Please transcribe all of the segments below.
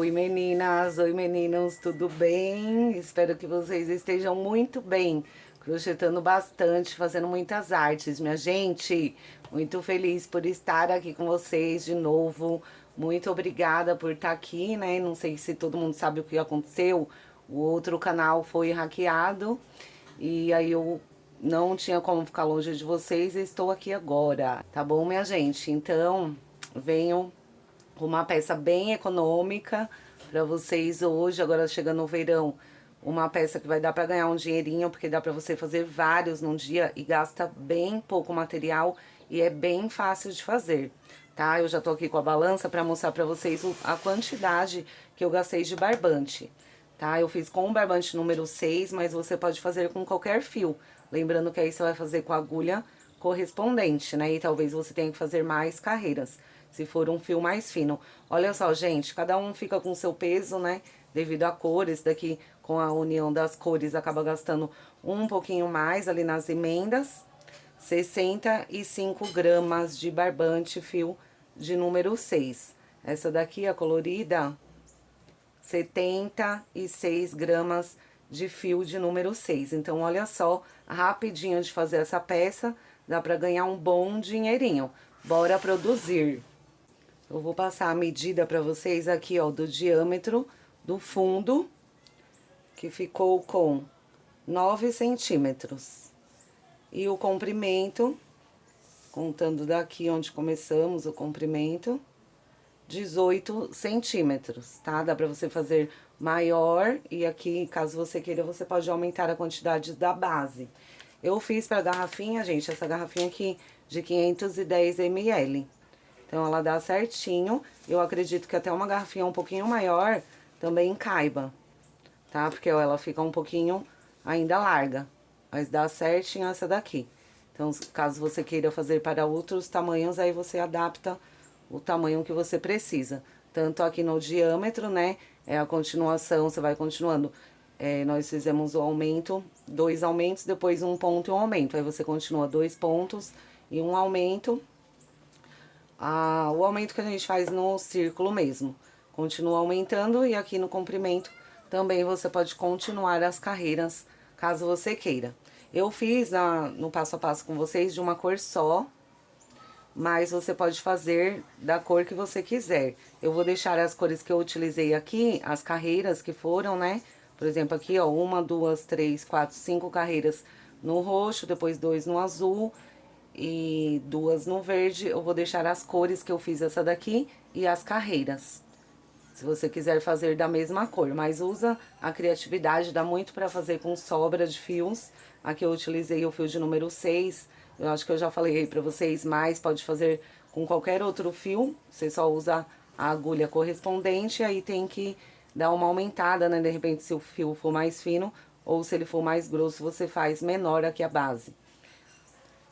Oi meninas, oi meninos, tudo bem? Espero que vocês estejam muito bem, crochetando bastante, fazendo muitas artes, minha gente. Muito feliz por estar aqui com vocês de novo. Muito obrigada por estar aqui, né? Não sei se todo mundo sabe o que aconteceu. O outro canal foi hackeado e aí eu não tinha como ficar longe de vocês e estou aqui agora, tá bom, minha gente? Então, venham uma peça bem econômica para vocês hoje, agora chegando o verão. Uma peça que vai dar para ganhar um dinheirinho, porque dá para você fazer vários num dia e gasta bem pouco material e é bem fácil de fazer, tá? Eu já tô aqui com a balança para mostrar para vocês a quantidade que eu gastei de barbante, tá? Eu fiz com o barbante número 6, mas você pode fazer com qualquer fio. Lembrando que aí você vai fazer com a agulha correspondente, né? E talvez você tenha que fazer mais carreiras, se for um fio mais fino. Olha só, gente, cada um fica com o seu peso, né? Devido à cor, esse daqui, com a união das cores, acaba gastando um pouquinho mais ali nas emendas. 65 gramas de barbante, fio de número 6. Essa daqui, a colorida, 76 gramas de fio de número 6. Então, olha só, rapidinho de fazer essa peça, dá pra ganhar um bom dinheirinho. Bora produzir! Eu vou passar a medida pra vocês aqui, ó, do diâmetro do fundo, que ficou com 9 centímetros. E o comprimento, contando daqui onde começamos o comprimento, 18 centímetros, tá? Dá pra você fazer maior e aqui, caso você queira, você pode aumentar a quantidade da base. Eu fiz pra garrafinha, gente, essa garrafinha aqui de 510 ml. Então, ela dá certinho. Eu acredito que até uma garrafinha um pouquinho maior também caiba, tá? Porque ó, ela fica um pouquinho ainda larga, mas dá certinho essa daqui. Então, caso você queira fazer para outros tamanhos, aí você adapta o tamanho que você precisa. Tanto aqui no diâmetro, né? É a continuação, você vai continuando. Nós fizemos o aumento, 2 aumentos, depois um ponto e um aumento. Aí você continua 2 pontos e um aumento. O aumento que a gente faz no círculo mesmo. Continua aumentando e aqui no comprimento também você pode continuar as carreiras, caso você queira. Eu fiz no passo a passo com vocês de uma cor só, mas você pode fazer da cor que você quiser. Eu vou deixar as cores que eu utilizei aqui, as carreiras que foram, né? Por exemplo, aqui, ó, 1, 2, 3, 4, 5 carreiras no roxo, depois 2 no azul e 2 no verde. Eu vou deixar as cores que eu fiz essa daqui e as carreiras. Se você quiser fazer da mesma cor, mas usa a criatividade, dá muito pra fazer com sobra de fios. Aqui eu utilizei o fio de número 6, eu acho que eu já falei aí pra vocês, mas pode fazer com qualquer outro fio. Você só usa a agulha correspondente, aí tem que dar uma aumentada, né? De repente, se o fio for mais fino ou se ele for mais grosso, você faz menor aqui a base.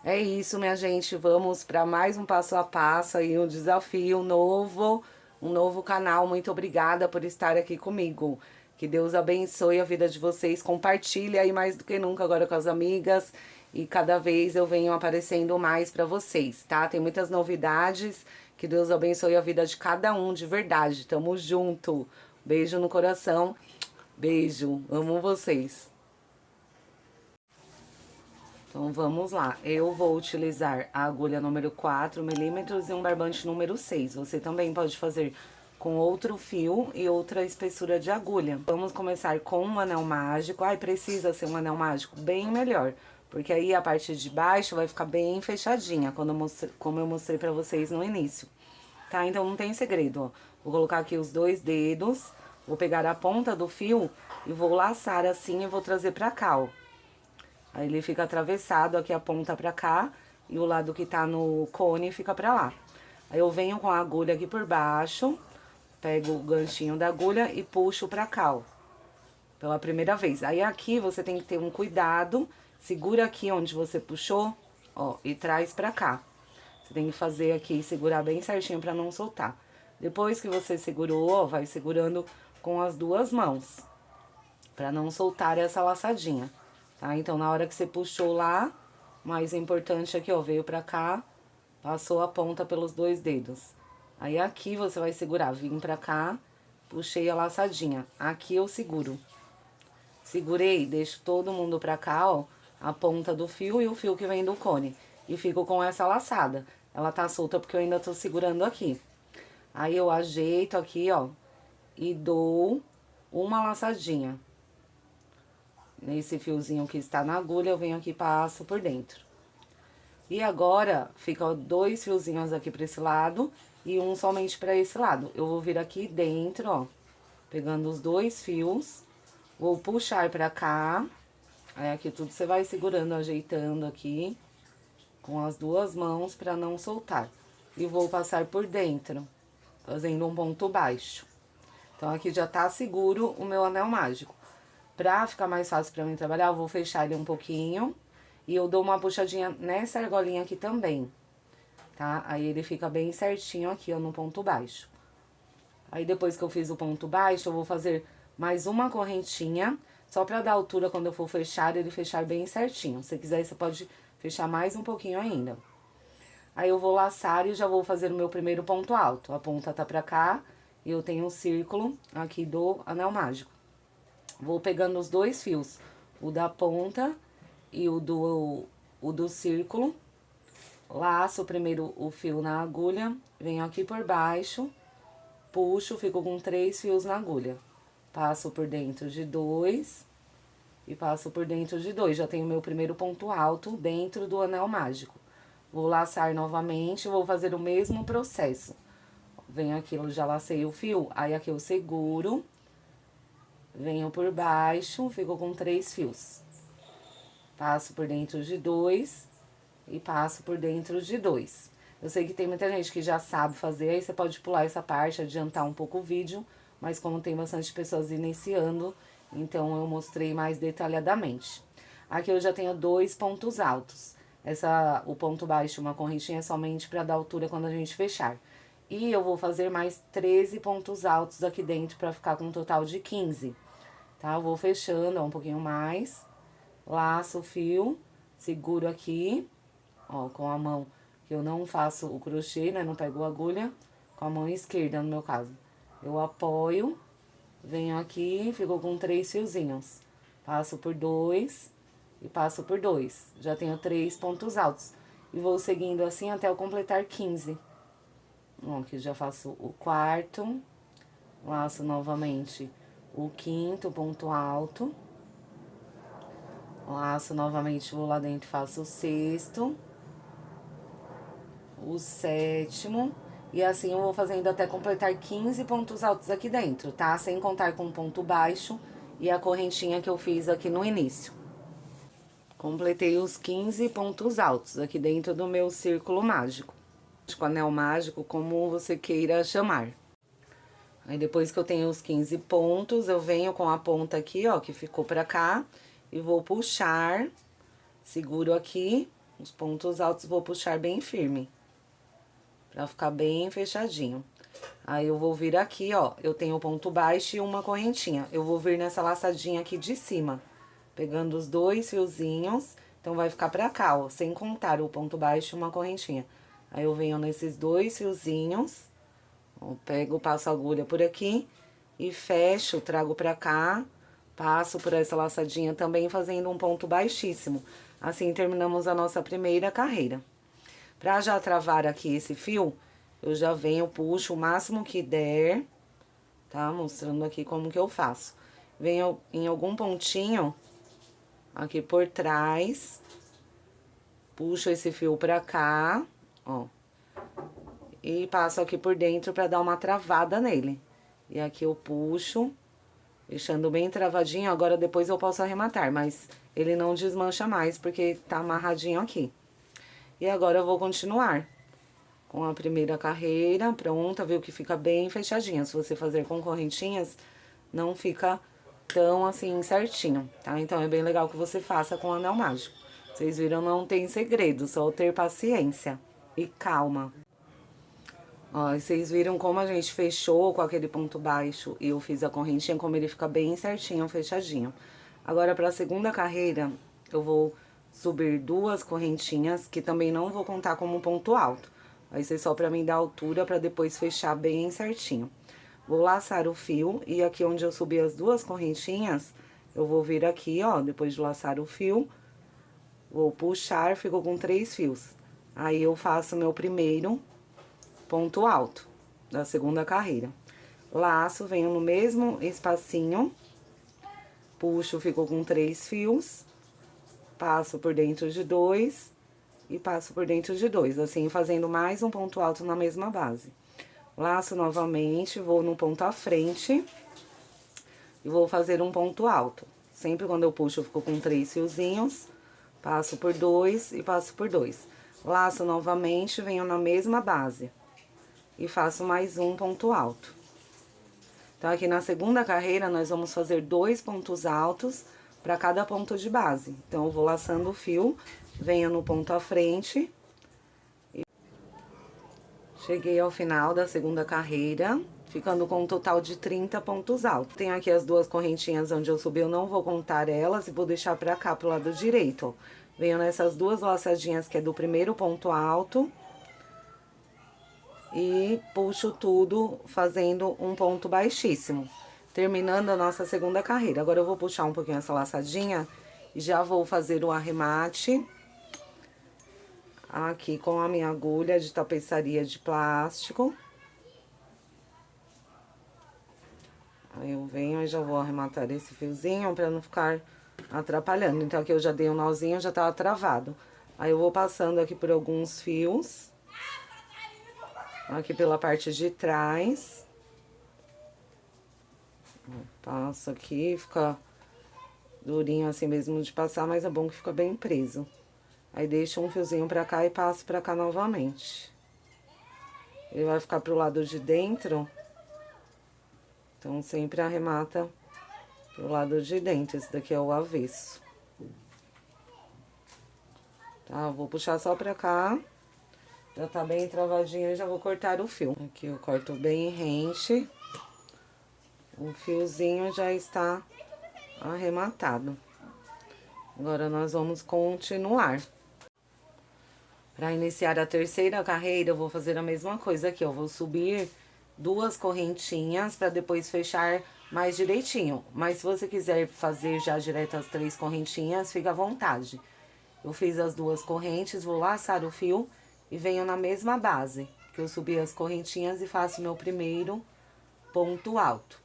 É isso, minha gente, vamos para mais um passo a passo aí, um desafio novo, um novo canal. Muito obrigada por estar aqui comigo. Que Deus abençoe a vida de vocês, compartilhe aí mais do que nunca agora com as amigas e cada vez eu venho aparecendo mais para vocês, tá? Tem muitas novidades, que Deus abençoe a vida de cada um, de verdade. Tamo junto. Beijo no coração, beijo, amo vocês. Então, vamos lá. Eu vou utilizar a agulha número 4 milímetros e um barbante número 6. Você também pode fazer com outro fio e outra espessura de agulha. Vamos começar com um anel mágico. Ai, precisa ser um anel mágico bem melhor, porque aí a parte de baixo vai ficar bem fechadinha, como eu mostrei pra vocês no início. Tá? Então, não tem segredo, ó. Vou colocar aqui os 2 dedos, vou pegar a ponta do fio e vou laçar assim e vou trazer pra cá, ó. Aí ele fica atravessado aqui a ponta pra cá e o lado que tá no cone fica pra lá. Aí eu venho com a agulha aqui por baixo, pego o ganchinho da agulha e puxo pra cá, ó. Pela primeira vez. Aí aqui você tem que ter um cuidado, segura aqui onde você puxou, ó, e traz pra cá. Você tem que fazer aqui, segurar bem certinho pra não soltar. Depois que você segurou, ó, vai segurando com as 2 mãos, pra não soltar essa laçadinha. Tá? Então, na hora que você puxou lá, mais importante aqui, ó, veio pra cá, passou a ponta pelos 2 dedos. Aí, aqui você vai segurar, vim pra cá puxei a laçadinha. Aqui eu seguro. Segurei, deixo todo mundo pra cá, ó, a ponta do fio e o fio que vem do cone. E fico com essa laçada. Ela tá solta porque eu ainda tô segurando aqui. Aí eu ajeito aqui, ó, e dou uma laçadinha. Nesse fiozinho que está na agulha, eu venho aqui e passo por dentro. E agora, fica dois fiozinhos aqui pra esse lado e um somente pra esse lado. Eu vou vir aqui dentro, ó, pegando os dois fios, vou puxar pra cá. Aí aqui tudo você vai segurando, ajeitando aqui com as duas mãos pra não soltar. E vou passar por dentro, fazendo um ponto baixo. Então, aqui já tá seguro o meu anel mágico. Pra ficar mais fácil pra mim trabalhar, eu vou fechar ele um pouquinho. E eu dou uma puxadinha nessa argolinha aqui também, tá? Aí ele fica bem certinho aqui, ó, no ponto baixo. Aí depois que eu fiz o ponto baixo, eu vou fazer mais uma correntinha, só pra dar altura quando eu for fechar, ele fechar bem certinho. Se quiser, você pode fechar mais um pouquinho ainda. Aí eu vou laçar e já vou fazer o meu primeiro ponto alto. A ponta tá pra cá e eu tenho um círculo aqui do anel mágico. Vou pegando os dois fios, o da ponta e o do círculo. Laço primeiro o fio na agulha, venho aqui por baixo, puxo, fico com 3 fios na agulha. Passo por dentro de 2 e passo por dentro de 2. Já tenho meu primeiro ponto alto dentro do anel mágico. Vou laçar novamente, vou fazer o mesmo processo. Venho aqui, eu já lacei o fio, aí aqui eu seguro, venho por baixo, fico com 3 fios. Passo por dentro de 2 e passo por dentro de 2. Eu sei que tem muita gente que já sabe fazer, aí você pode pular essa parte, adiantar um pouco o vídeo, mas como tem bastante pessoas iniciando, então eu mostrei mais detalhadamente. Aqui eu já tenho 2 pontos altos. O ponto baixo, uma correntinha, é somente para dar altura quando a gente fechar. E eu vou fazer mais 13 pontos altos aqui dentro para ficar com um total de 15. Tá? Eu vou fechando, ó, um pouquinho mais. Laço o fio, seguro aqui, ó, com a mão, que eu não faço o crochê, né, não pego a agulha, com a mão esquerda, no meu caso. Eu apoio, venho aqui, fico com 3 fiozinhos. Passo por 2 e passo por 2. Já tenho 3 pontos altos. E vou seguindo assim até eu completar 15. Ó, aqui já faço o quarto, laço novamente o quinto ponto alto. Laço novamente, vou lá dentro e faço o sexto, o sétimo, e assim eu vou fazendo até completar 15 pontos altos aqui dentro, tá? Sem contar com o ponto baixo e a correntinha que eu fiz aqui no início. Completei os 15 pontos altos aqui dentro do meu círculo mágico. Anel mágico, como você queira chamar. Aí depois que eu tenho os 15 pontos, eu venho com a ponta aqui, ó, que ficou pra cá. E vou puxar, seguro aqui, os pontos altos vou puxar bem firme. Pra ficar bem fechadinho. Aí eu vou vir aqui, ó, eu tenho o ponto baixo e uma correntinha. Eu vou vir nessa laçadinha aqui de cima, pegando os 2 fiozinhos. Então, vai ficar pra cá, ó, sem contar o ponto baixo e uma correntinha. Aí eu venho nesses 2 fiozinhos, ó, pego, passo a agulha por aqui e fecho, trago pra cá. Passo por essa laçadinha também fazendo um ponto baixíssimo. Assim, terminamos a nossa primeira carreira. Pra já travar aqui esse fio, eu já venho, puxo o máximo que der, tá? Mostrando aqui como que eu faço. Venho em algum pontinho, aqui por trás, puxo esse fio pra cá, ó. E passo aqui por dentro pra dar uma travada nele. E aqui eu puxo, deixando bem travadinho. Agora depois eu posso arrematar, mas ele não desmancha mais porque tá amarradinho aqui. E agora eu vou continuar com a primeira carreira pronta, viu que fica bem fechadinha. Se você fazer com correntinhas, não fica tão assim certinho, tá? Então é bem legal que você faça com anel mágico. Vocês viram, não tem segredo, só ter paciência e calma. Ó, e vocês viram como a gente fechou com aquele ponto baixo e eu fiz a correntinha, como ele fica bem certinho, fechadinho. Agora, pra segunda carreira, eu vou subir 2 correntinhas, que também não vou contar como ponto alto. Vai ser só pra mim dar altura, pra depois fechar bem certinho. Vou laçar o fio e aqui onde eu subi as duas correntinhas, eu vou vir aqui, ó, depois de laçar o fio, vou puxar, ficou com 3 fios. Aí, eu faço meu primeiro ponto alto da segunda carreira. Laço, venho no mesmo espacinho, puxo, ficou com 3 fios, passo por dentro de 2 e passo por dentro de 2, assim, fazendo mais um ponto alto na mesma base. Laço novamente, vou no ponto à frente e vou fazer um ponto alto. Sempre quando eu puxo, eu fico com 3 fiozinhos, passo por 2 e passo por 2. Laço novamente, venho na mesma base e faço mais um ponto alto. Então, aqui na segunda carreira, nós vamos fazer 2 pontos altos para cada ponto de base. Então, eu vou laçando o fio, venho no ponto à frente. Cheguei ao final da segunda carreira, ficando com um total de 30 pontos altos. Tenho aqui as duas correntinhas onde eu subi, eu não vou contar elas e vou deixar pra cá, pro lado direito, ó. Venho nessas duas laçadinhas que é do primeiro ponto alto. E puxo tudo fazendo um ponto baixíssimo, terminando a nossa segunda carreira. Agora, eu vou puxar um pouquinho essa laçadinha e já vou fazer o arremate aqui com a minha agulha de tapeçaria de plástico. Aí, eu venho e já vou arrematar esse fiozinho pra não ficar atrapalhando. Então, aqui eu já dei um nozinho, já tava travado. Aí, eu vou passando aqui por alguns fios. Aqui pela parte de trás. Passo aqui, fica durinho assim mesmo de passar, mas é bom que fica bem preso. Aí, deixo um fiozinho pra cá e passo pra cá novamente. Ele vai ficar pro lado de dentro. Então, sempre arremata pro lado de dentro. Esse daqui é o avesso. Tá, vou puxar só pra cá. Já tá bem travadinho e já vou cortar o fio. Aqui eu corto bem rente. O fiozinho já está arrematado. Agora, nós vamos continuar. Para iniciar a terceira carreira, eu vou fazer a mesma coisa aqui, ó. Vou subir 2 correntinhas para depois fechar mais direitinho. Mas se você quiser fazer já direto as 3 correntinhas, fica à vontade. Eu fiz as 2 correntes, vou laçar o fio e venho na mesma base, que eu subi as correntinhas e faço meu primeiro ponto alto.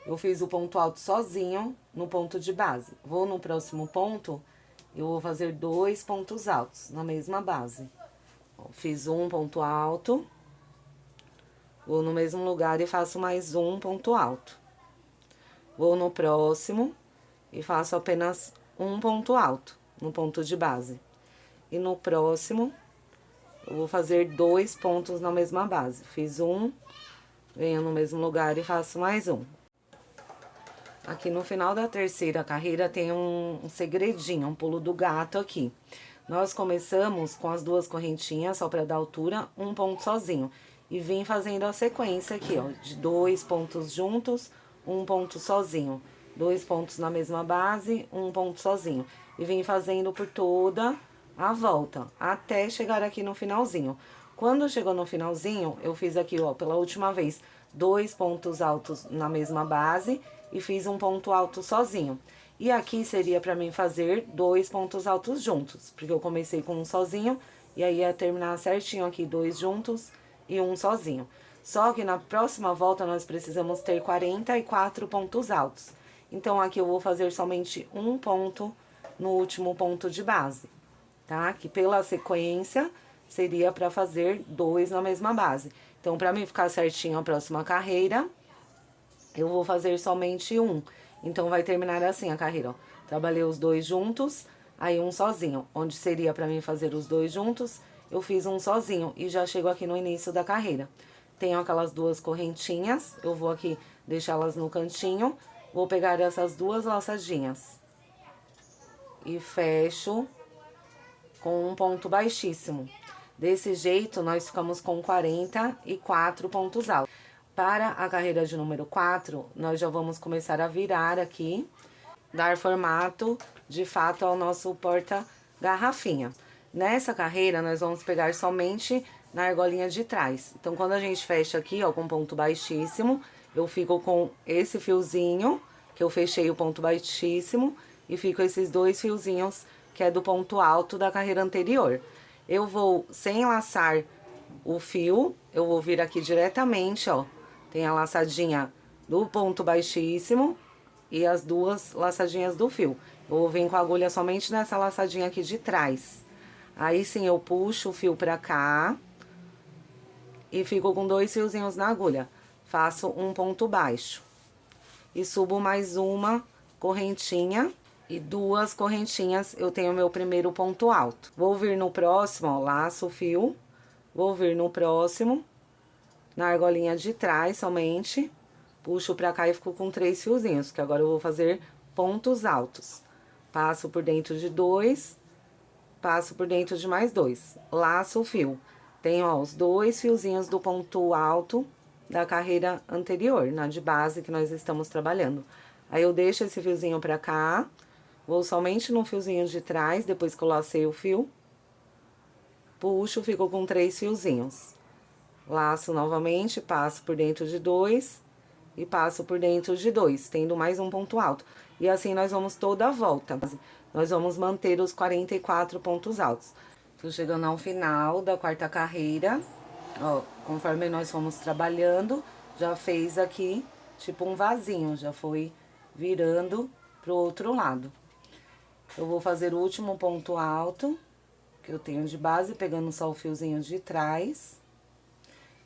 Eu fiz o ponto alto sozinho no ponto de base. Vou no próximo ponto, eu vou fazer 2 pontos altos na mesma base. Ó, fiz um ponto alto, vou no mesmo lugar e faço mais um ponto alto. Vou no próximo e faço apenas um ponto alto no ponto de base. E no próximo, eu vou fazer 2 pontos na mesma base. Fiz um, venho no mesmo lugar e faço mais um. Aqui no final da terceira carreira tem um segredinho, um pulo do gato aqui. Nós começamos com as 2 correntinhas, só pra dar altura, um ponto sozinho. E vim fazendo a sequência aqui, ó, de 2 pontos juntos, um ponto sozinho. 2 pontos na mesma base, um ponto sozinho. E vim fazendo por toda a volta, até chegar aqui no finalzinho. Quando chegou no finalzinho, eu fiz aqui, ó, pela última vez, 2 pontos altos na mesma base e fiz um ponto alto sozinho. E aqui seria pra mim fazer 2 pontos altos juntos, porque eu comecei com um sozinho e aí ia terminar certinho aqui 2 juntos e um sozinho. Só que na próxima volta nós precisamos ter 44 pontos altos. Então, aqui eu vou fazer somente um ponto no último ponto de base, tá? Que pela sequência seria pra fazer 2 na mesma base. Então, pra mim ficar certinho a próxima carreira, eu vou fazer somente um. Então, vai terminar assim a carreira, ó. Trabalhei os 2 juntos, aí um sozinho. Onde seria pra mim fazer os 2 juntos, eu fiz um sozinho e já chego aqui no início da carreira. Tenho aquelas 2 correntinhas, eu vou aqui deixá-las no cantinho, vou pegar essas 2 laçadinhas e fecho com um ponto baixíssimo. Desse jeito, nós ficamos com 44 pontos altos. Para a carreira de número 4, nós já vamos começar a virar aqui, dar formato, de fato, ao nosso porta-garrafinha. Nessa carreira, nós vamos pegar somente na argolinha de trás. Então, quando a gente fecha aqui, ó, com ponto baixíssimo, eu fico com esse fiozinho, que eu fechei o ponto baixíssimo, e fico esses dois fiozinhos, que é do ponto alto da carreira anterior. Eu vou, sem laçar o fio, eu vou vir aqui diretamente, ó. Tem a laçadinha do ponto baixíssimo e as duas laçadinhas do fio. Eu vou vir com a agulha somente nessa laçadinha aqui de trás. Aí sim eu puxo o fio pra cá e fico com dois fiozinhos na agulha. Faço um ponto baixo e subo mais uma correntinha e duas correntinhas, eu tenho meu primeiro ponto alto. Vou vir no próximo, ó, laço o fio, vou vir no próximo, na argolinha de trás somente, puxo pra cá e fico com 3 fiozinhos, que agora eu vou fazer pontos altos. Passo por dentro de 2, passo por dentro de mais 2, laço o fio. Tenho, ó, os 2 fiozinhos do ponto alto da carreira anterior, na de base que nós estamos trabalhando. Aí eu deixo esse fiozinho pra cá, vou somente no fiozinho de trás, depois que eu lacei o fio, puxo, fico com 3 fiozinhos. Laço novamente, passo por dentro de 2 e passo por dentro de 2, tendo mais um ponto alto. E assim nós vamos toda a volta. Nós vamos manter os 44 pontos altos. Tô chegando ao final da quarta carreira. Ó, conforme nós fomos trabalhando, já fez aqui tipo um vasinho, já foi virando pro outro lado. Eu vou fazer o último ponto alto que eu tenho de base, pegando só o fiozinho de trás.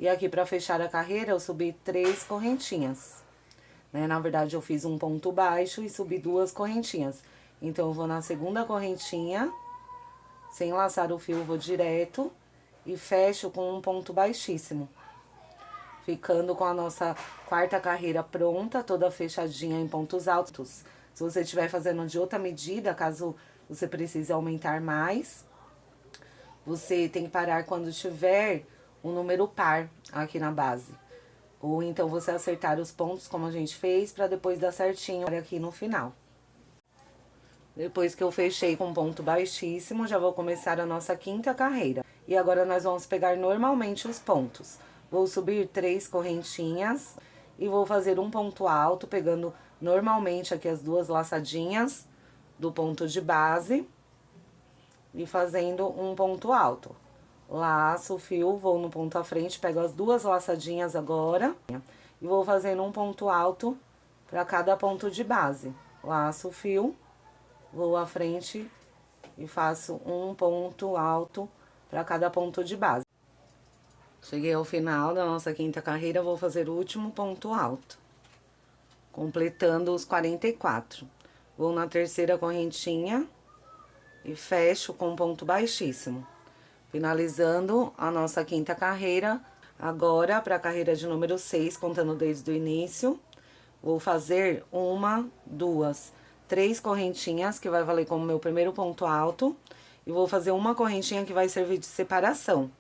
E aqui, pra fechar a carreira, eu subi 3 correntinhas, né? Na verdade, eu fiz um ponto baixo e subi 2 correntinhas. Então, eu vou na segunda correntinha, sem laçar o fio, eu vou direto e fecho com um ponto baixíssimo. Ficando com a nossa quarta carreira pronta, toda fechadinha em pontos altos. Se você estiver fazendo de outra medida, caso você precise aumentar mais, você tem que parar quando tiver um número par aqui na base. Ou então você acertar os pontos como a gente fez, pra depois dar certinho aqui no final. Depois que eu fechei com ponto baixíssimo, já vou começar a nossa quinta carreira. E agora nós vamos pegar normalmente os pontos. Vou subir 3 correntinhas e vou fazer um ponto alto, pegando normalmente aqui as 2 laçadinhas do ponto de base e fazendo um ponto alto. Laço o fio, vou no ponto à frente, pego as 2 laçadinhas agora e vou fazendo um ponto alto para cada ponto de base. Laço o fio, vou à frente e faço um ponto alto para cada ponto de base. Cheguei ao final da nossa quinta carreira, vou fazer o último ponto alto, completando os 44. Vou na terceira correntinha e fecho com um ponto baixíssimo. Finalizando a nossa quinta carreira, agora para a carreira de número 6, contando desde o início, vou fazer 1, 2, 3 correntinhas, que vai valer como meu primeiro ponto alto, e vou fazer uma correntinha que vai servir de separação.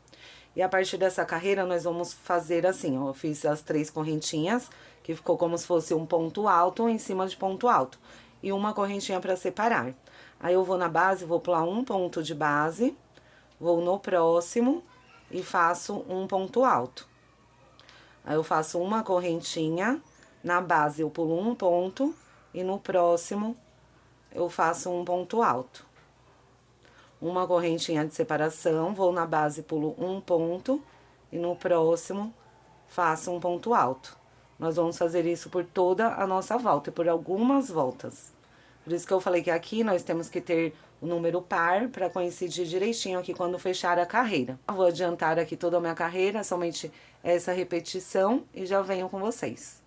E a partir dessa carreira, nós vamos fazer assim, ó, eu fiz as 3 correntinhas, que ficou como se fosse um ponto alto em cima de ponto alto, e uma correntinha para separar. Aí eu vou na base, vou pular um ponto de base, vou no próximo e faço um ponto alto. Aí eu faço uma correntinha, na base eu pulo um ponto e no próximo eu faço um ponto alto. Uma correntinha de separação, vou na base, pulo um ponto e no próximo faço um ponto alto. Nós vamos fazer isso por toda a nossa volta e por algumas voltas. Por isso que eu falei que aqui nós temos que ter o número par para coincidir direitinho aqui quando fechar a carreira. Eu vou adiantar aqui toda a minha carreira, somente essa repetição e já venho com vocês.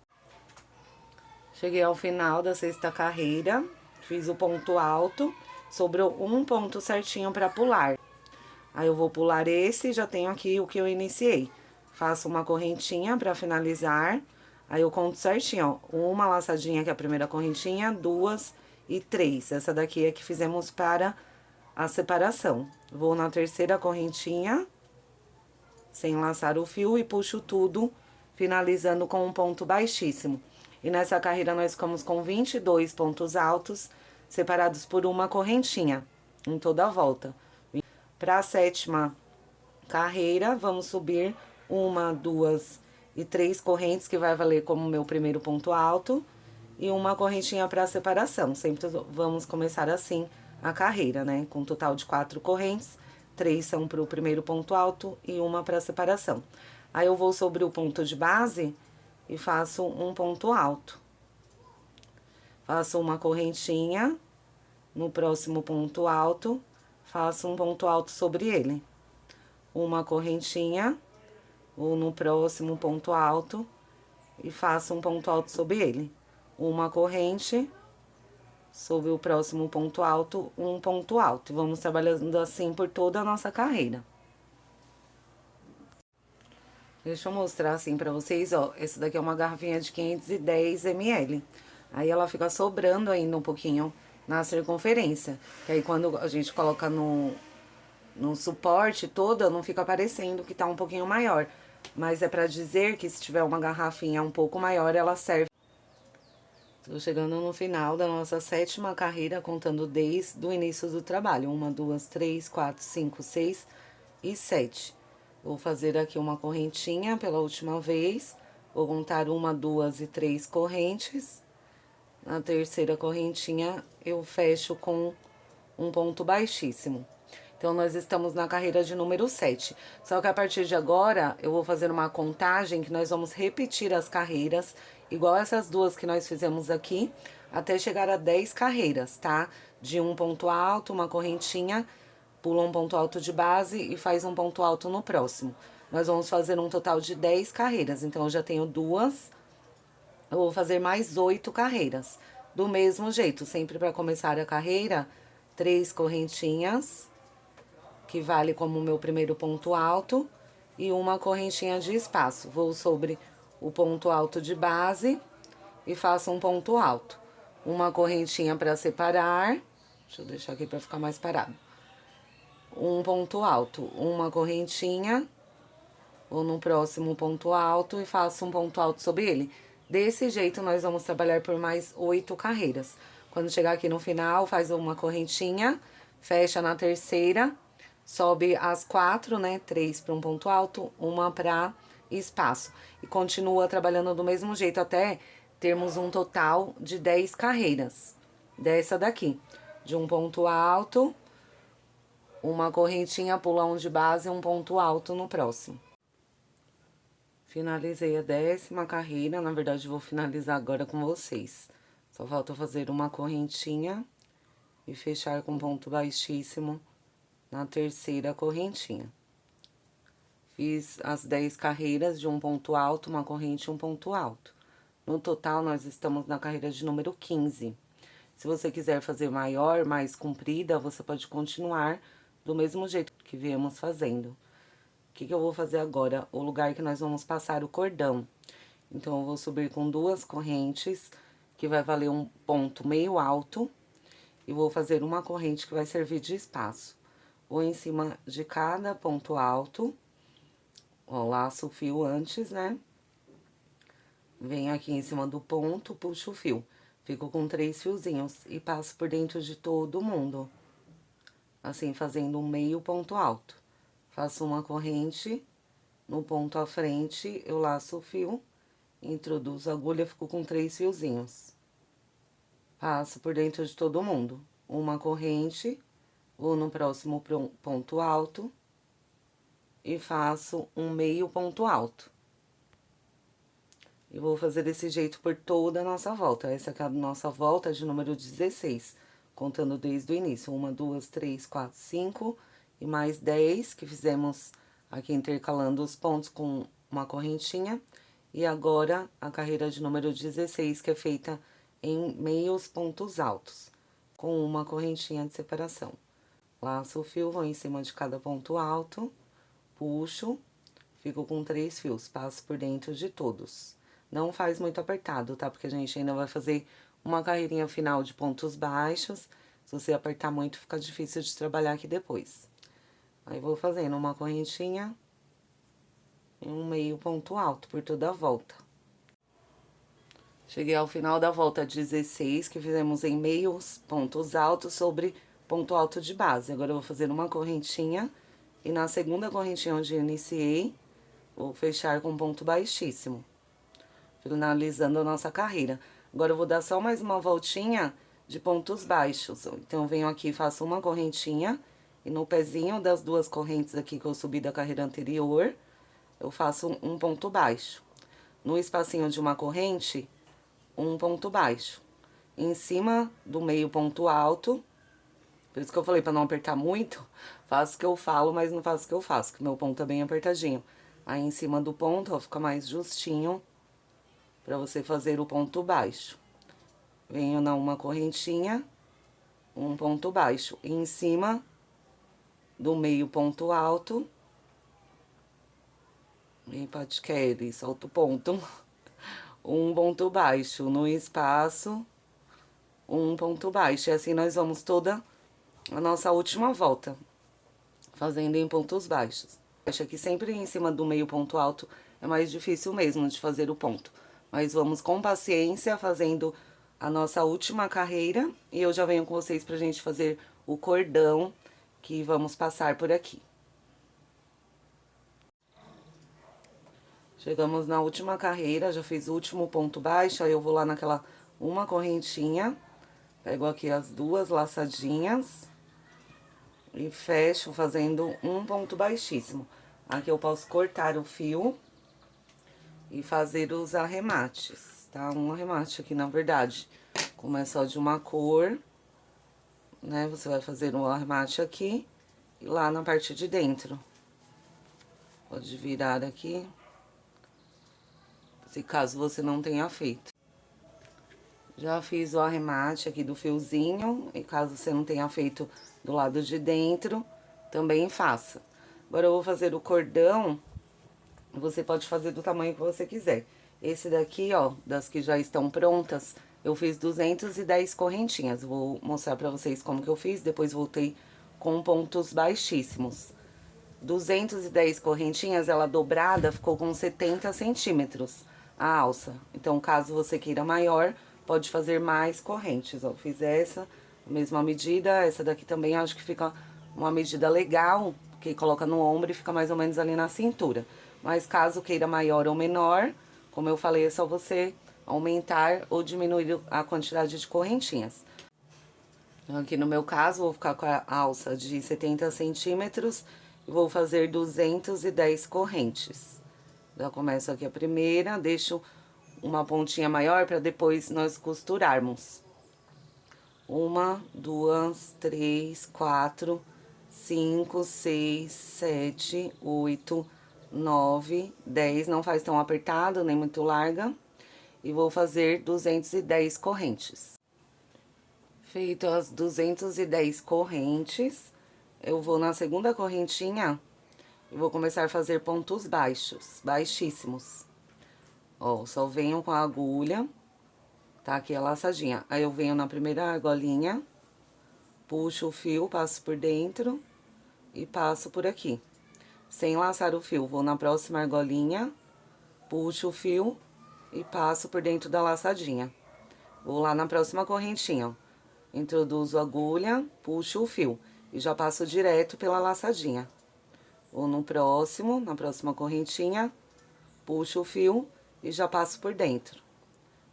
Cheguei ao final da sexta carreira, fiz o ponto alto, sobrou um ponto certinho para pular. Aí eu vou pular esse e já tenho aqui o que eu iniciei. Faço uma correntinha para finalizar, aí eu conto certinho, ó, uma laçadinha que é a primeira correntinha, 2 e 3. Essa daqui é que fizemos para a separação. Vou na terceira correntinha, sem laçar o fio, e puxo tudo, finalizando com um ponto baixíssimo. E nessa carreira nós ficamos com 22 pontos altos, separados por uma correntinha, em toda a volta. Para a sétima carreira, vamos subir 1, 2 e 3 correntes, que vai valer como meu primeiro ponto alto, e uma correntinha para separação. Sempre vamos começar assim a carreira, né? Com um total de 4 correntes, 3 são para o primeiro ponto alto e uma para separação. Aí eu vou sobre o ponto de base e faço um ponto alto. Faço uma correntinha no próximo ponto alto, faço um ponto alto sobre ele. Uma correntinha, ou no próximo ponto alto, e faço um ponto alto sobre ele. Uma corrente, sobre o próximo ponto alto, um ponto alto. E vamos trabalhando assim por toda a nossa carreira. Deixa eu mostrar assim pra vocês, ó. Essa daqui é uma garrafinha de 510 ml. Aí ela fica sobrando ainda um pouquinho na circunferência. Que aí quando a gente coloca no suporte toda, não fica aparecendo que tá um pouquinho maior. Mas é pra dizer que se tiver uma garrafinha um pouco maior, ela serve. Tô chegando no final da nossa 7ª carreira, contando desde o início do trabalho. 1, 2, 3, 4, 5, 6 e 7. Vou fazer aqui uma correntinha pela última vez. Vou contar 1, 2 e 3 correntes. Na terceira correntinha, eu fecho com um ponto baixíssimo. Então, nós estamos na carreira de número 7. Só que a partir de agora, eu vou fazer uma contagem que nós vamos repetir as carreiras, igual essas duas que nós fizemos aqui, até chegar a 10 carreiras, tá? De um ponto alto, uma correntinha, pula um ponto alto de base e faz um ponto alto no próximo. Nós vamos fazer um total de 10 carreiras. Então, eu já tenho duas, eu vou fazer mais 8 carreiras. Do mesmo jeito, sempre para começar a carreira, 3 correntinhas, que vale como meu primeiro ponto alto, e uma correntinha de espaço. Vou sobre o ponto alto de base e faço um ponto alto. Uma correntinha para separar, deixa eu deixar aqui para ficar mais parado. Um ponto alto, uma correntinha, ou no próximo ponto alto, e faço um ponto alto sobre ele. Desse jeito, nós vamos trabalhar por mais 8 carreiras. Quando chegar aqui no final, faz uma correntinha, fecha na terceira, sobe as 4, né? 3 para um ponto alto, uma para espaço. E continua trabalhando do mesmo jeito até termos um total de 10 carreiras. Dessa daqui. De um ponto alto, uma correntinha, pulão de base e um ponto alto no próximo. Finalizei a 10ª carreira, na verdade vou finalizar agora com vocês. Só falta fazer uma correntinha e fechar com ponto baixíssimo na terceira correntinha. Fiz as 10 carreiras de um ponto alto, uma corrente e um ponto alto. No total, nós estamos na carreira de número 15. Se você quiser fazer maior, mais comprida, você pode continuar do mesmo jeito que viemos fazendo. O que eu vou fazer agora? O lugar que nós vamos passar o cordão. Então, eu vou subir com 2 correntes, que vai valer um ponto meio alto, e vou fazer uma corrente que vai servir de espaço. Vou em cima de cada ponto alto, ó, laço o fio antes, né? Venho aqui em cima do ponto, puxo o fio. Fico com 3 fiozinhos e passo por dentro de todo mundo. Assim, fazendo um meio ponto alto. Faço uma corrente, no ponto à frente, eu laço o fio, introduzo a agulha, fico com 3 fiozinhos. Passo por dentro de todo mundo. Uma corrente, vou no próximo ponto alto e faço um meio ponto alto. E vou fazer desse jeito por toda a nossa volta. Essa aqui é a nossa volta de número 16, contando desde o início. 1, 2, 3, 4, 5 e mais 10 que fizemos aqui intercalando os pontos com uma correntinha. E agora a carreira de número 16, que é feita em meios pontos altos, com uma correntinha de separação. Laço o fio, vou em cima de cada ponto alto, puxo, fico com 3 fios, passo por dentro de todos. Não faz muito apertado, tá? Porque a gente ainda vai fazer uma carreirinha final de pontos baixos. Se você apertar muito, fica difícil de trabalhar aqui depois. Aí, vou fazendo uma correntinha e um meio ponto alto por toda a volta. Cheguei ao final da volta 16, que fizemos em meios pontos altos sobre ponto alto de base. Agora, eu vou fazer uma correntinha e na segunda correntinha onde eu iniciei, Vou fechar com ponto baixíssimo, finalizando a nossa carreira. Agora, eu vou dar só mais uma voltinha de pontos baixos. Então, eu venho aqui e faço uma correntinha, e no pezinho das duas correntes aqui que eu subi da carreira anterior, eu faço um ponto baixo. No espacinho de uma corrente, um ponto baixo. Em cima do meio ponto alto, por isso que eu falei pra não apertar muito, faço o que eu falo, mas não faço o que eu faço, que meu ponto é bem apertadinho. Aí, em cima do ponto, ó, fica mais justinho pra você fazer o ponto baixo. Venho na uma correntinha, um ponto baixo. E em cima do meio ponto alto, e patiquere, solta o ponto. Um ponto baixo no espaço, um ponto baixo. E assim nós vamos toda a nossa última volta, fazendo em pontos baixos. Acho que sempre em cima do meio ponto alto é mais difícil mesmo de fazer o ponto. Mas vamos com paciência fazendo a nossa última carreira. E eu já venho com vocês pra gente fazer o cordão que vamos passar por aqui. Chegamos na última carreira, já fiz o último ponto baixo, aí eu vou lá naquela uma correntinha, pego aqui as duas laçadinhas e fecho fazendo um ponto baixíssimo. Aqui eu posso cortar o fio e fazer os arremates, tá? Um arremate aqui, na verdade, como é só de uma cor, né? Você vai fazer um arremate aqui e lá na parte de dentro. Pode virar aqui, se caso você não tenha feito. Já fiz o arremate aqui do fiozinho, e caso você não tenha feito do lado de dentro, também faça. Agora, eu vou fazer o cordão, você pode fazer do tamanho que você quiser. Esse daqui, ó, das que já estão prontas, eu fiz 210 correntinhas. Vou mostrar pra vocês como que eu fiz, depois voltei com pontos baixíssimos. 210 correntinhas, ela dobrada, ficou com 70 centímetros a alça. Então, caso você queira maior, pode fazer mais correntes, ó. Fiz essa, mesma medida, essa daqui também acho que fica uma medida legal, que coloca no ombro e fica mais ou menos ali na cintura. Mas caso queira maior ou menor, como eu falei, é só você aumentar ou diminuir a quantidade de correntinhas. Aqui no meu caso, vou ficar com a alça de 70 centímetros e vou fazer 210 correntes. Já começo aqui a primeira, deixo uma pontinha maior para depois nós costurarmos. 1, 2, 3, 4, 5, 6, 7, 8, 9, 10. Não faz tão apertado, nem muito larga. E vou fazer 210 correntes. Feito as 210 correntes, eu vou na segunda correntinha e vou começar a fazer pontos baixos, baixíssimos. Ó, só venho com a agulha, tá aqui a laçadinha. Aí eu venho na primeira argolinha, puxo o fio, passo por dentro e passo por aqui. Sem laçar o fio, vou na próxima argolinha, puxo o fio e passo por dentro da laçadinha. Vou lá na próxima correntinha, ó. Introduzo a agulha, puxo o fio e já passo direto pela laçadinha. Vou no próximo, na próxima correntinha, puxo o fio e já passo por dentro.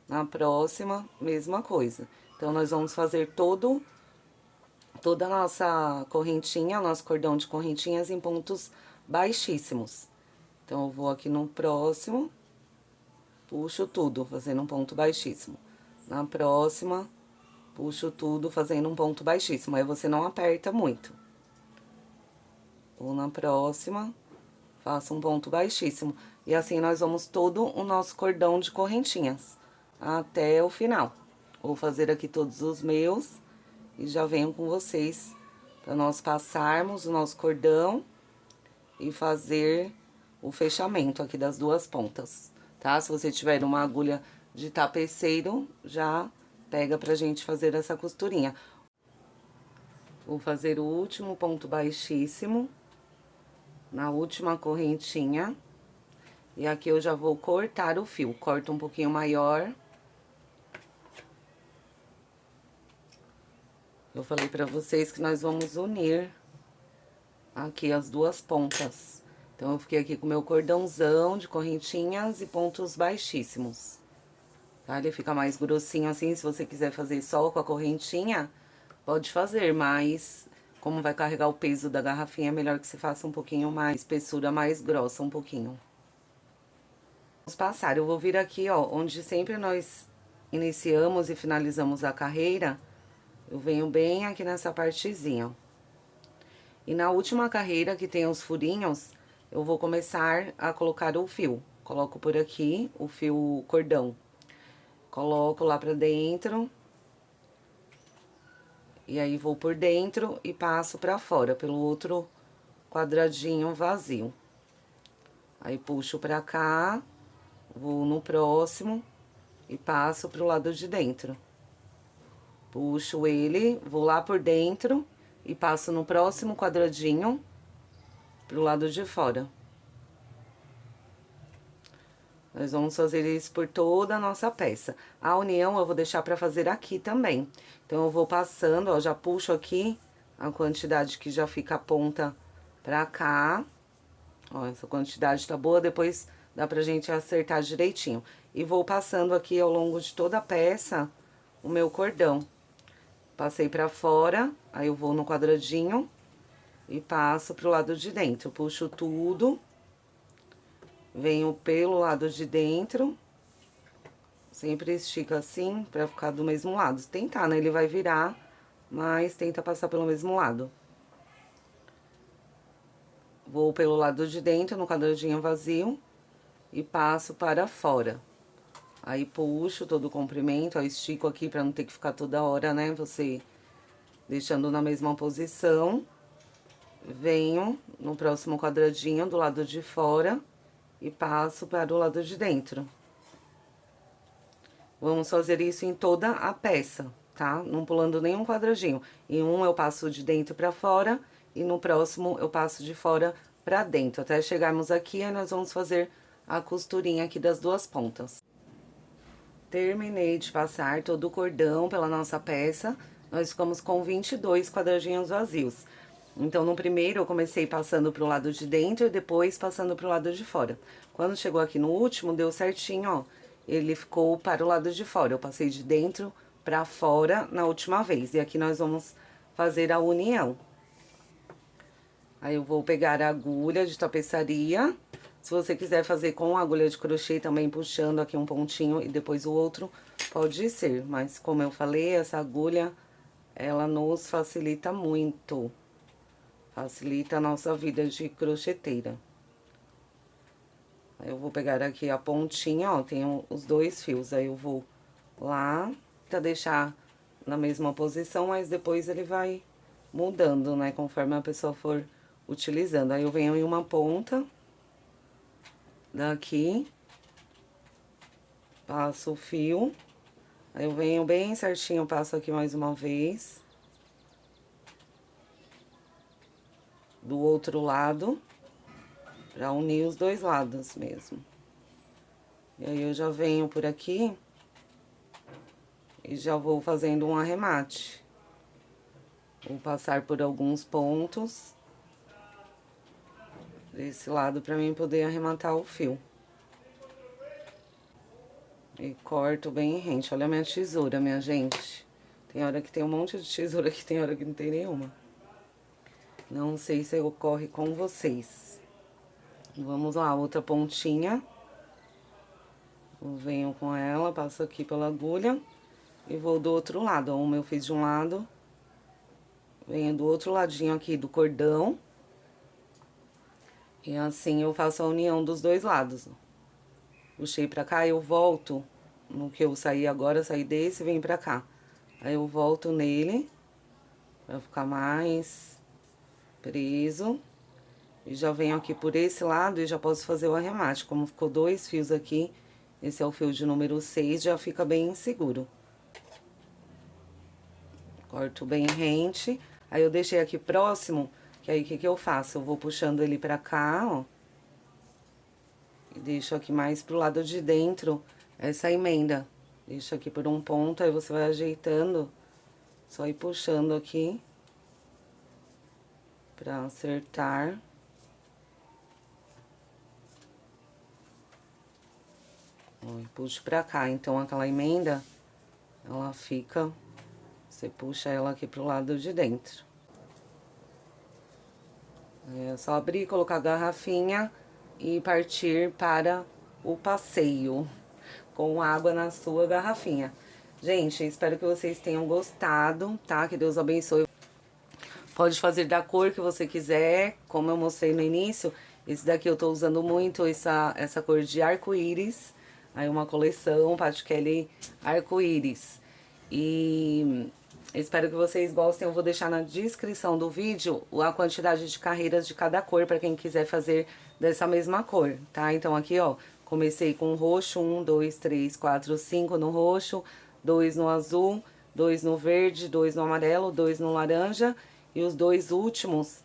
Na próxima, mesma coisa. Então, nós vamos fazer toda a nossa correntinha, nosso cordão de correntinhas em pontos baixíssimos. Então, eu vou aqui no próximo, puxo tudo, fazendo um ponto baixíssimo. Na próxima, puxo tudo, fazendo um ponto baixíssimo. Aí, você não aperta muito. Vou na próxima, faço um ponto baixíssimo. E assim, nós vamos todo o nosso cordão de correntinhas, até o final. Vou fazer aqui todos os meus e já venho com vocês para nós passarmos o nosso cordão e fazer o fechamento aqui das duas pontas, tá? Se você tiver uma agulha de tapeceiro, já pega pra gente fazer essa costurinha. Vou fazer o último ponto baixíssimo na última correntinha. E aqui eu já vou cortar o fio. Corto um pouquinho maior. Eu falei pra vocês que nós vamos unir aqui as duas pontas. Então, eu fiquei aqui com o meu cordãozão de correntinhas e pontos baixíssimos. Tá? Ele fica mais grossinho assim, se você quiser fazer só com a correntinha, pode fazer, mas como vai carregar o peso da garrafinha, é melhor que você faça um pouquinho mais, espessura mais grossa um pouquinho. Vamos passar, eu vou vir aqui, ó, onde sempre nós iniciamos e finalizamos a carreira, eu venho bem aqui nessa partezinha, ó. E na última carreira, que tem os furinhos, eu vou começar a colocar o fio. Coloco por aqui o fio cordão. Coloco lá pra dentro. E aí, vou por dentro e passo pra fora, pelo outro quadradinho vazio. Aí, puxo pra cá, vou no próximo e passo pro lado de dentro. Puxo ele, vou lá por dentro e passo no próximo quadradinho pro lado de fora. Nós vamos fazer isso por toda a nossa peça. A união eu vou deixar pra fazer aqui também. Então, eu vou passando, ó, já puxo aqui a quantidade que já fica a ponta pra cá. Ó, essa quantidade tá boa, depois dá pra gente acertar direitinho. E vou passando aqui ao longo de toda a peça o meu cordão. Passei pra fora, aí eu vou no quadradinho e passo pro lado de dentro. Puxo tudo. Venho pelo lado de dentro, sempre estica assim, pra ficar do mesmo lado. Tentar, né? Ele vai virar, mas tenta passar pelo mesmo lado. Vou pelo lado de dentro, no quadradinho vazio, e passo para fora. Aí, puxo todo o comprimento, aí estico aqui pra não ter que ficar toda hora, né? Você deixando na mesma posição. Venho no próximo quadradinho do lado de fora e passo para o lado de dentro. Vamos fazer isso em toda a peça, tá? Não pulando nenhum quadradinho. Em um eu passo de dentro pra fora e no próximo eu passo de fora pra dentro. Até chegarmos aqui, aí nós vamos fazer a costurinha aqui das duas pontas. Terminei de passar todo o cordão pela nossa peça. Nós ficamos com 22 quadradinhos vazios. Então, no primeiro, eu comecei passando pro lado de dentro e depois passando pro lado de fora. Quando chegou aqui no último, deu certinho, ó. Ele ficou para o lado de fora. Eu passei de dentro pra fora na última vez. E aqui nós vamos fazer a união. Aí, eu vou pegar a agulha de tapeçaria. Se você quiser fazer com a agulha de crochê também, puxando aqui um pontinho e depois o outro, pode ser. Mas, como eu falei, essa agulha, ela nos facilita muito. Facilita a nossa vida de crocheteira. Aí, eu vou pegar aqui a pontinha, ó, tem os dois fios. Aí, eu vou lá, pra deixar na mesma posição, mas depois ele vai mudando, né, conforme a pessoa for utilizando. Aí, eu venho em uma ponta daqui, passo o fio, aí eu venho bem certinho, passo aqui mais uma vez. Do outro lado, pra unir os dois lados mesmo. E aí, eu já venho por aqui e já vou fazendo um arremate. Vou passar por alguns pontos desse lado pra mim poder arrematar o fio. E corto bem rente. Olha a minha tesoura, minha gente. Tem hora que tem um monte de tesoura aqui, tem hora que não tem nenhuma. Não sei se ocorre com vocês. Vamos lá, outra pontinha. Eu venho com ela, passo aqui pela agulha e vou do outro lado. Ó, uma eu fiz de um lado, venho do outro ladinho aqui do cordão. E assim eu faço a união dos dois lados. Puxei pra cá, eu volto no que eu saí agora, saí desse e venho pra cá. Aí eu volto nele, pra ficar mais preso. E já venho aqui por esse lado e já posso fazer o arremate. Como ficou dois fios aqui, esse é o fio de número 6, já fica bem seguro. Corto bem rente. Aí, eu deixei aqui próximo, que aí, o que que eu faço? Eu vou puxando ele pra cá, ó. E deixo aqui mais pro lado de dentro essa emenda. Deixo aqui por um ponto, aí você vai ajeitando, só ir puxando aqui pra acertar. Ó, e puxo pra cá. Então, aquela emenda, ela fica... Você puxa ela aqui pro lado de dentro. É só abrir, colocar a garrafinha e partir para o passeio com água na sua garrafinha. Gente, espero que vocês tenham gostado, tá? Que Deus abençoe. Pode fazer da cor que você quiser, como eu mostrei no início. Esse daqui eu tô usando muito, essa cor de arco-íris. Aí uma coleção, Paty Kelly arco-íris. E espero que vocês gostem. Eu vou deixar na descrição do vídeo a quantidade de carreiras de cada cor, pra quem quiser fazer dessa mesma cor, tá? Então aqui, ó, comecei com roxo, 1, 2, 3, 4, 5 no roxo, 2 no azul, 2 no verde, 2 no amarelo, 2 no laranja e os 2 últimos,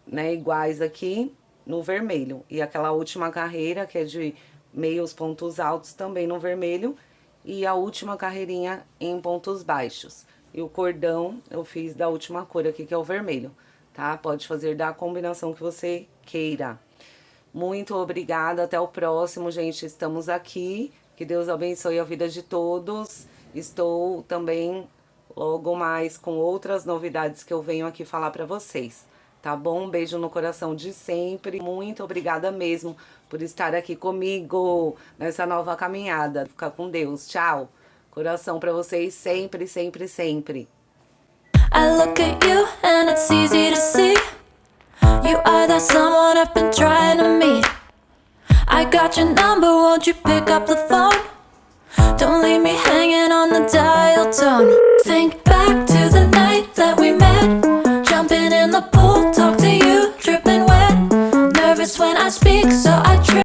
né, iguais aqui no vermelho. E aquela última carreira, que é de meios pontos altos, também no vermelho. E a última carreirinha em pontos baixos. E o cordão eu fiz da última cor aqui, que é o vermelho, tá? Pode fazer da combinação que você queira. Muito obrigada, até o próximo, gente. Estamos aqui. Que Deus abençoe a vida de todos. Estou também logo mais com outras novidades que eu venho aqui falar pra vocês. Tá bom? Um beijo no coração de sempre. Muito obrigada mesmo por estar aqui comigo nessa nova caminhada. Fica com Deus. Tchau. Coração pra vocês sempre, sempre, sempre. I look at you and it's easy to see. You are that someone I've been trying to meet. I got your number, won't you pick up the phone? Don't leave me hanging on the dial tone. Think back to the night that we met. Jumping in the pool, talk to you, dripping wet. Nervous when I speak, so I